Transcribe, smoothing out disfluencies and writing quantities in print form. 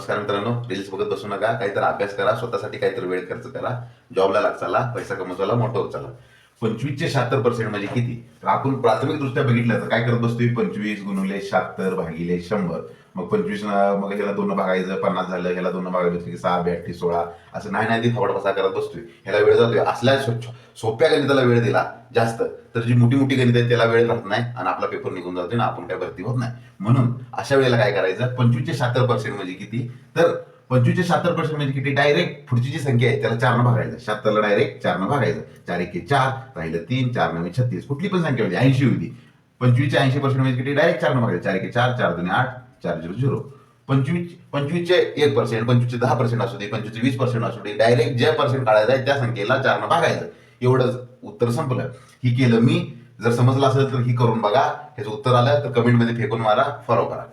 नमस्कार मित्रांनो, रील्स बघत बसू नका. काहीतरी अभ्यास करा, स्वतःसाठी काहीतरी वेळ खर्च करा, जॉबला चला, पैसा कमवायला मोठं चला. 25चे 76% म्हणजे किती? तर आपण प्राथमिक दृष्ट्या बघितलं तर काय करत बसतोय, 25 गुणिले 76 भागिले 100. मग 25 मग ह्याला 2 भागायचं 50 झालं, ह्याला 2 भागायचं की 6 8 16. असं नाही ती फवड बसा करत बसतोय. ह्याला वेळ जातोय. असल्या सोप्या गणिताला वेळ दिला जास्त तर जी मोठी मोठी गणित आहेत त्याला वेळ राहत नाही आणि आपला पेपर निघून जातोय ना, आपण काय भरती होत नाही. म्हणून अशा वेळेला काय करायचं, 25चे 76% म्हणजे किती? तर 25चे 76% म्हणजे किती? डायरेक्ट पुढची जी संख्या आहे त्याला 4 भागायचं. 76ला डायरेक्ट 4 भागायचं. 4 1 4 राहिलं 3, 4 9 36. कुठली पण संख्या होती 80 होती. 25चे 80% म्हणजे किती? डायरेक्ट 4 भागायचं. 4 1 4 4 2 8 4 0 0. 25चे 1%, 25चे 10% असू दे, 25चे 20% असू दे, डायरेक्ट जे पर्सेंट काढायचं आहे त्या संख्येला 4 भागायचं. एवढंच उत्तर संपलं. ही केलं मी. जर समजलं असेल तर ही करून बघा. ह्याचं उत्तर आलं तर कमेंटमध्ये फेकून मारा, फॉलो करा.